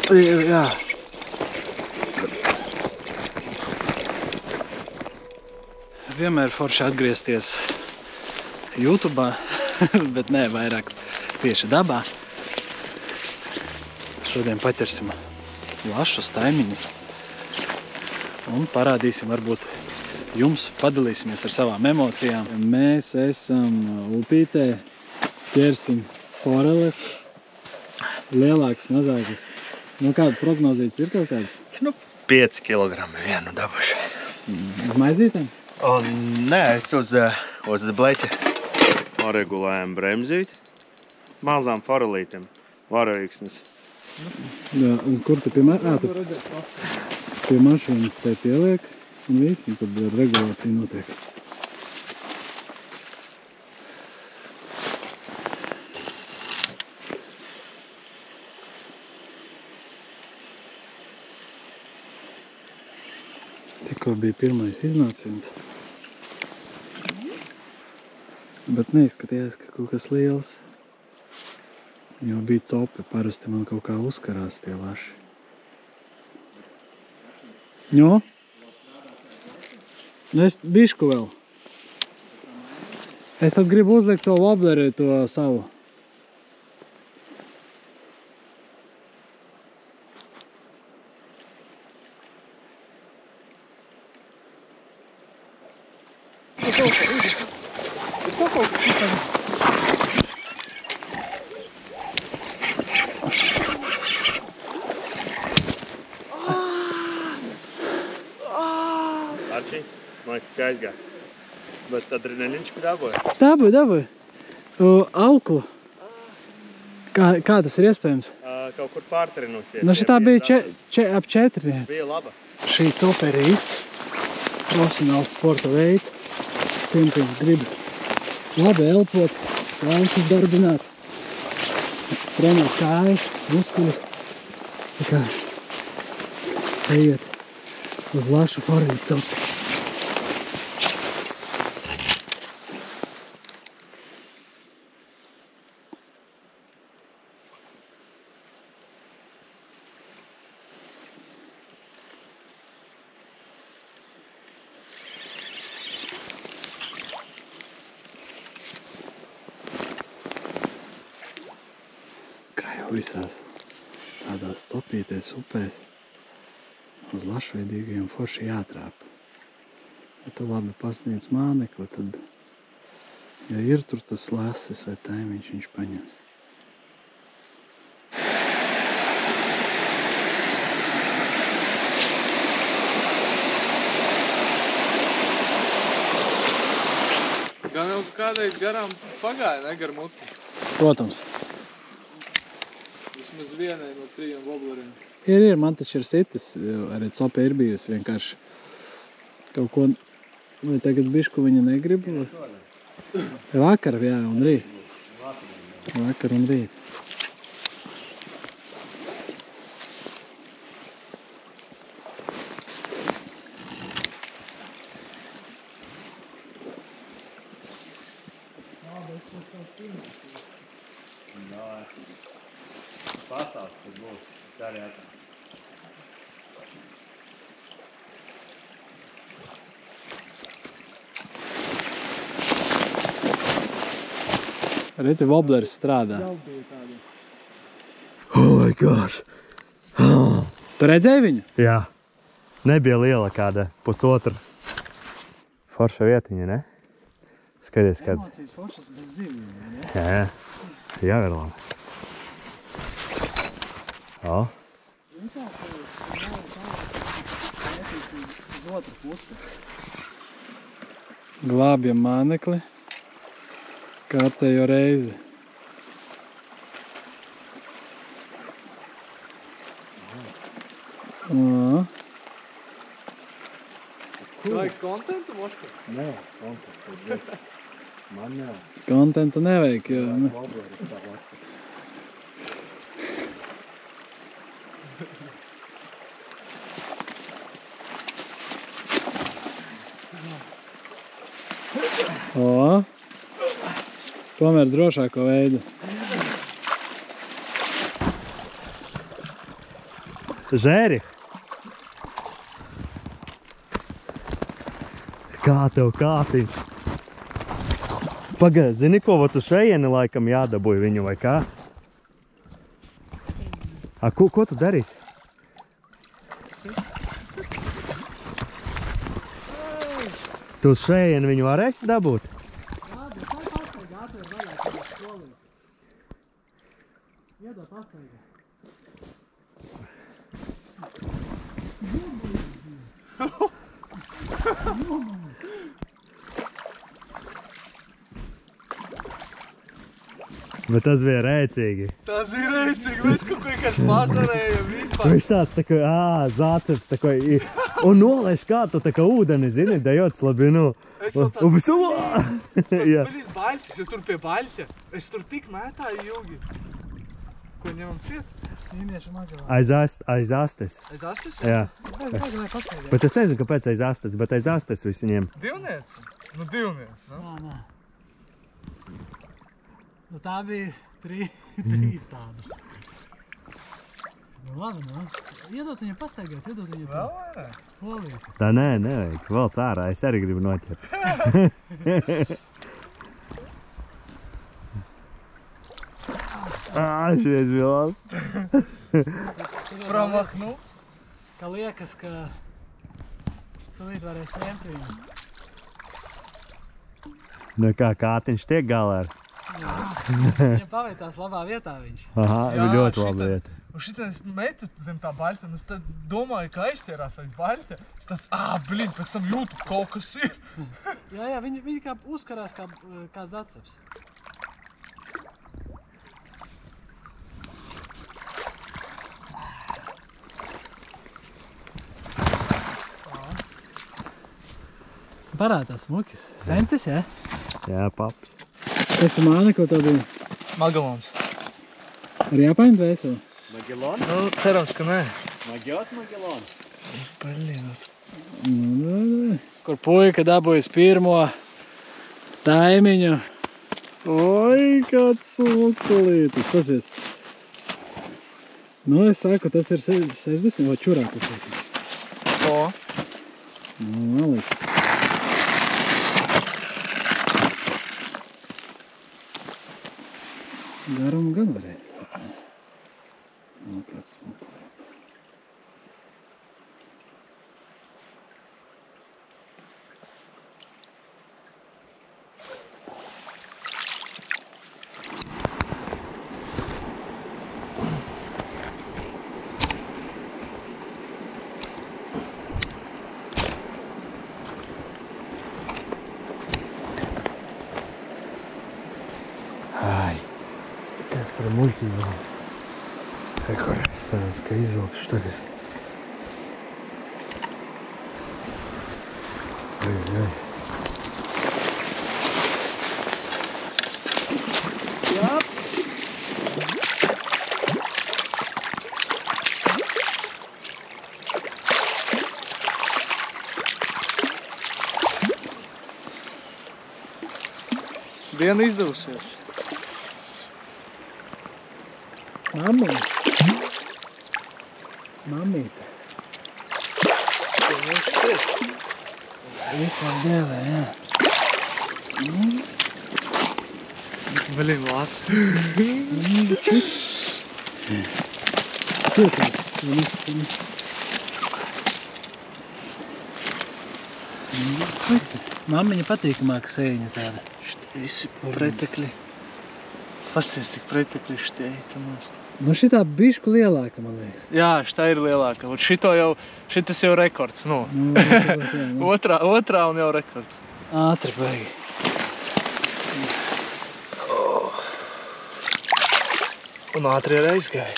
Jā. Vienmēr forši atgriezties YouTube'ā, bet nē, vairāk tieši dabā. Šodien paķersim lašus, taimiņus un parādīsim varbūt jums, padalīsimies ar savām emocijām. Mēs esam upītē, ķersim foreles, lielākas, mazākas. Nu, kāda prognozītas ir kaut kādas? Nu, 5 kilogrami vienu dabuši. Uz maizītēm? Nē, es uz bleķa. Noregulējam bremzīti, mazām forelītēm, varoīksnes. Jā, un kur tu pie mašīnas te pieliek un viss, un tad regulācija notiek. Tikko bija pirmais iznāciens, bet neizskatījās, ka kaut kas liels. Jo bija copi, parasti man kaut kā uzkarās tie laši. Jo? Es bišku vēl. Es tad gribu uzlikt to wobbleri, to savu. Arčī, man liekas, ka aizgāja. Bet adrenaliņš, ka dabūja? Dabūja. Auklu. Kā tas ir iespējams? Kaut kur pārtrenusies. Nu, šitā bija ap 4. Bija laba. Šī copa ir īsti profesionāls sporta veids. Tiem, kas grib labi elpot, plaušas darbināt, trenēt kājas, muskuļus. Tā kā ejiet uz lašu forelu copu. Visās tādās copītēs upēs uz lašveidīgajiem forši jātrāpa. Ja tu labi pasniedz mānekli, tad, ja ir tur tas lasis vai taimiņš, viņš paņems. Gan jau kādreiz garām pagāja, ne, gar muti? Protams. Vismaz vienai no 3 wobbleriem. Ir, man taču ir sitis, arī copa ir bijusi vienkārši kaut ko, vai tagad bišku viņa negrib? Vakar, jā, un rīt. Vakar un rīt. Pasāst, kad būs. Tā arī atā. Redzi, wobbleris strādā. Oh my God! Oh. Tu redzēji viņu? Jā. Nebija liela kāda pusotra. Forša vietiņa, ne? Skaties, kāds. Emocijas foršas bez zivīm, ne? Jā. Jā, ir labi. O. Uz otru pusi. Glābjam mānekli. Kārtējo reizi. Vajag kontentu, Moška? Nē, kontentu. Man nav. Kontentu nevajag, jo... O, tomēr drošāko veidu. Žēri! Kā tev kātiņš? Pagaid, zini ko, tu šeieni laikam jādabūj viņu vai kā? Ko tu darīsi? Tu šeieni viņu varēsi dabūt? Iedot atslēgā. Bet tas bija rēcīgi. Tas ir rēcīgi, mēs kaut ko vienkārši pazarējam vispār. Viņš tāds tā kā, zāceps, tā kā, un nolaiž kā tu tā kā ūdeni, zini, dejot slabinu. Es jau tāds Jā. Blīd, baļķis, jo tur pie baļķa. Es tur tik mētāju ilgi. Ko ņemam ciet? Ņemiešu Magelānu. Aiz astes. Aiz astes? Jā. Magelānu pasēdē. Bet es nezinu, kāpēc aiz astes, bet aiz astes visi ņem. Divnieci? Nu, divnieci, nu. Nā. Nu tā bija trīs tādas. Nu labi, nu. Iedot viņu pastaigāt, iedot viņu Vēl vairāk? spolīt. Tā nevajag, valc ārā, es arī gribu noķert. Šies bija labs. Pramahnuts? Ka liekas, ka tulīt varēs ņemt viņu. Nu kā, kātiņš tiek galā ar? Viņam pavietās labā vietā viņš. Aha, Jā, ļoti labi šitā. vieta. Un šitā es metu zem tā baļķa, un es tad domāju, ka aizķērās aiz baļķa. Es tāds, blīd, pēc tam jūtu, kaut kas ir. Jā, viņi kā uzkarās kā zaceps. Parādās smukis. Sencis, jā? Jā, paps. Kas pa mānekli to bija? Magalons. Ar jāpaņemt vēseli? Magelon? Nu, cerams, ka nē. Magelon? Blīd. Nu, kur puika dabūjas pirmo taimiņu. Oi, kāds smukulītis. Pasies. Nu, es saku, tas ir 60 vai čurākus esi. Ko? Nu, nalikt. Garumu gan varēs. Nu, kāds smukulītis. Ai, kas par muļķību. Rekur, sanās, ka izvilkšu tagad. Oi. Diena izdevusies. Mamīte. Visam dēlē, jā. Blīd, labs. Pietāk, visam. Slikti. Mammiņa patīkamāka sēņa tāda. Visi pretekļi. Pasties, cik pretekļi šitie nost. Nu šitā bišku lielāka, man liekas. Jā, šitā ir lielāka. Un šitas jau rekords, nu. Otrā un jau rekords. Ātri baigi. Un ātri ir aizgāja.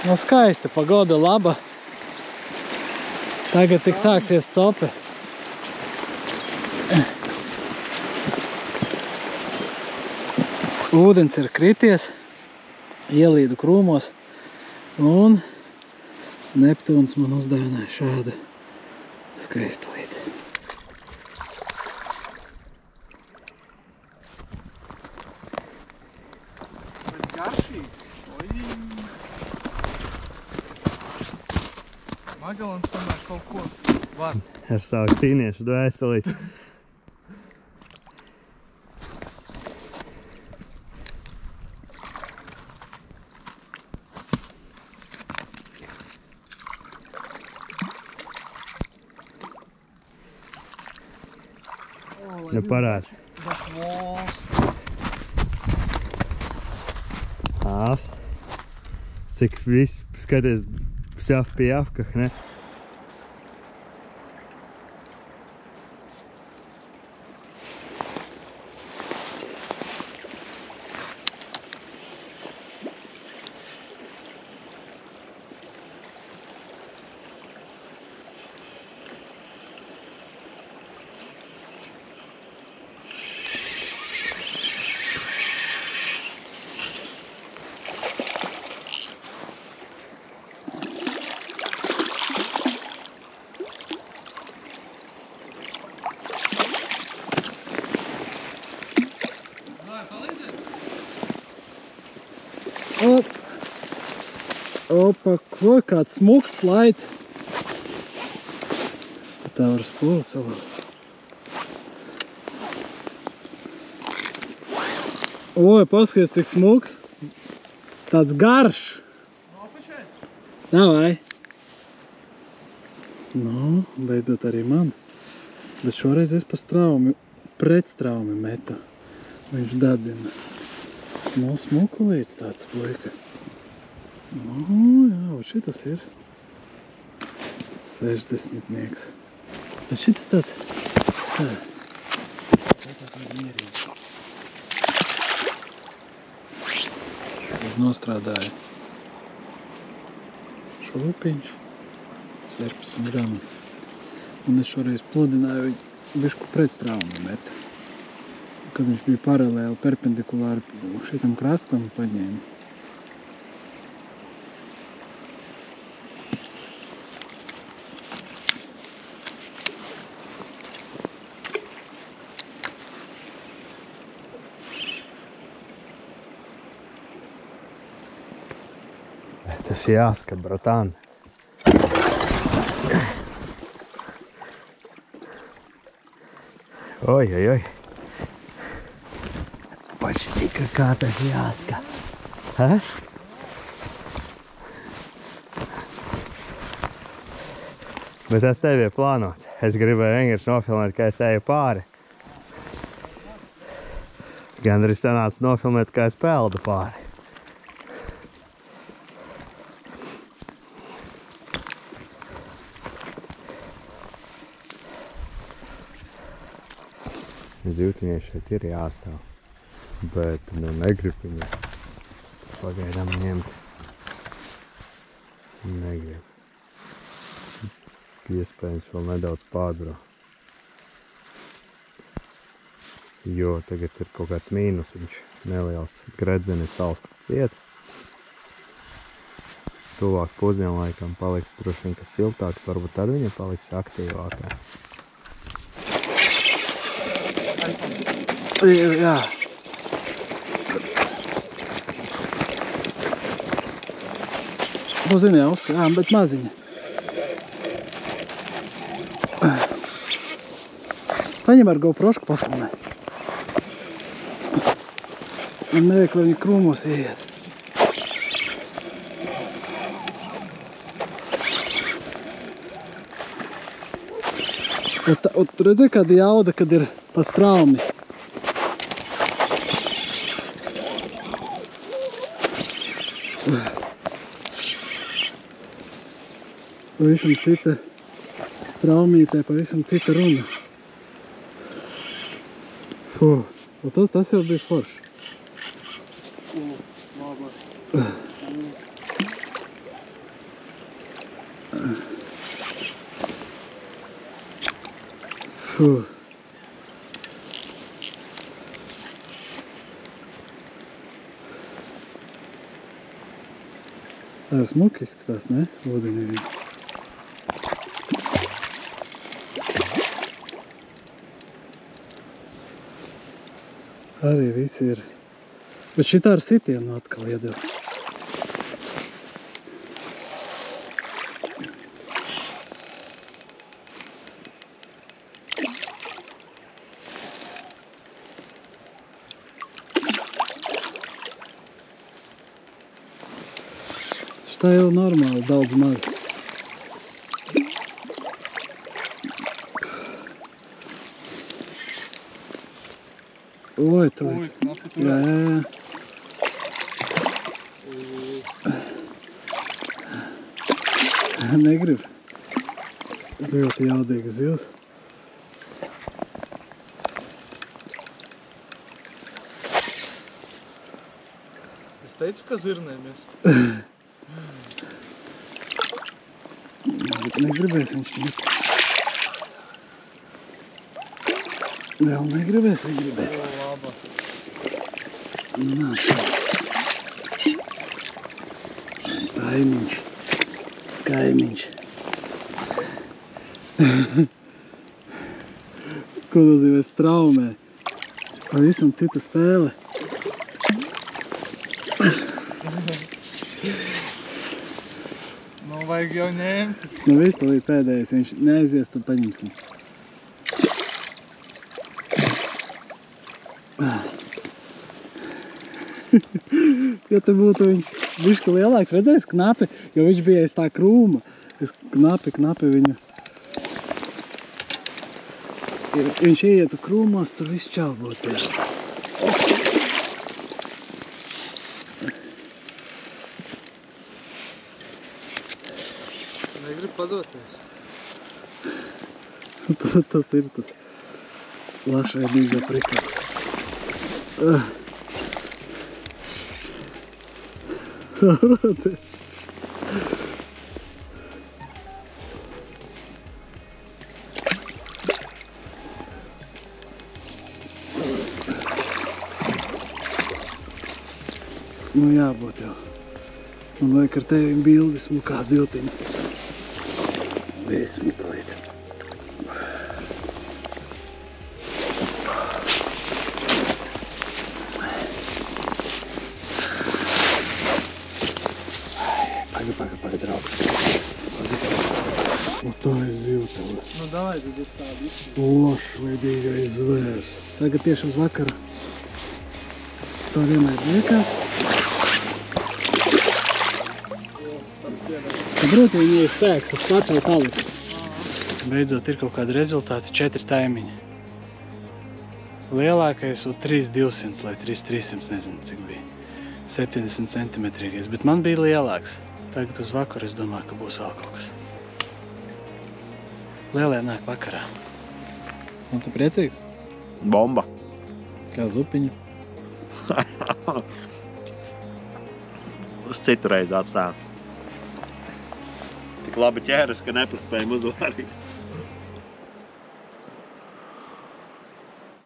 Nu skaista, pagoda laba. Tagad tik sāksies cope. Ūdens ir krities, ielīdu krūmos, un Neptūns man uzdāvināja šādu skaistulīti. Garšīgs. Magelans tomēr kaut ko var. Ar savu ķīniešu dvēselīti. Nu parādi. That walls. Cik viss, skaties, всё в пиявках, ne? Opa, ko, kāds smuks slaids. Tā var spolu salāst. Oi, paskaties, cik smuks. Tāds garš. Davai. Nu, beidzot arī man. Bet šoreiz es pa straumi, pret straumi metu. Viņš dadzina. Nu, smukulīts tāds puika. Nu, jā, šitas ir 60-nieks. Bet šitas tāds... Tā mierīgi. Es nostrādāju šūpiņš, 16 gramu. Un es šoreiz pludināju viņu bišku pretstraumu metu. Kad viņš bija paralēli, perpendikulāri šitam krastam paņēma. Tas jāskat, bratан. Ой-ой-ой. Почти какая-то фиаско. А? Bet tas tev ir plānots. Es gribēju vienkārši nofilmēt, kā es eju pāri. Gandrīz sanāca nofilmēt, kā es peldu pāri. Zīvtiņai šeit ir jāstāv, bet negrib viņu pagaidām ņemt. Negrib. Iespējams vēl nedaudz pārdro. Jo tagad ir kaut kāds mīnusiņš, neliels gredzenis salsta ciet. Tuvāk pusdienlaikam paliks droši vien, kas siltāks, varbūt tad viņa paliks aktīvākā. Jā. Nu, zini, jā, bet maziņa. Paņem ar GoProšku pafilmē. Un nevajag, lai viņi krūmos ieiet. Un tu redzēji, kāda jauda, kad ir pa straumi. Pavisam cita straumītē, pavisam cita runa. Un tas jau bija forši. Tā ir smuki izskatās, ne? Ūdenī viņa. Arī visi ir. Bet šitā ar sitienu atkal iedeva. Tā jau normāli, daudz maz. Oi, tu Ui, knapi tur. jā. Negrib. Ļoti jaudīga zivs. Es teicu, ka zirnē mest. Bet negribēs viņš ņemt. Vēl negribēs, vai gribēs? O, laba. Nā, tā. Kaimiņš. Kaimiņš. Ko nozīmē straumē? Pavisam cita spēle. Nu, vajag jau ņemt. Nu viss to līdz pēdējais, viņš neaizies, tad paņemsim. Ja te būtu viņš bišķi lielāks, redzēs knapi, jo viņš bija aiz tā krūma. Es knapi viņu. Ja viņš ieietu krūmos, tur viss čau būtu. Negrib padoties. Tas ir tas lašveidīga prikals. Roti. Nu jābūt jau. Man vajag ar tevi bildi smukā ziltiņa. Besmiklīt. Paga, draugs. Nu tā ir ziltava. Nu, davai, tad ir tā visu. Lošveidīgais zvērs. Tagad tieši uz vakaru. Tā vienmēr liekās. Saproti, viņai ir spēks, tas pats vai palikt. Beidzot ir kaut kādi rezultāti, 4 taimiņi. Lielākais ir 3200 vai 3300, nezinu cik bija. 70 centimetrīgais, bet man bija lielāks. Tagad uz vakaru es domāju, ka būs vēl kaut kas. Lielie nāk vakarā. Un tu priecīgs? Bomba. Kā zupiņa. Uz citu reizi atstāju. Tik labi ķēras, ka nepaspējam uzvarīt.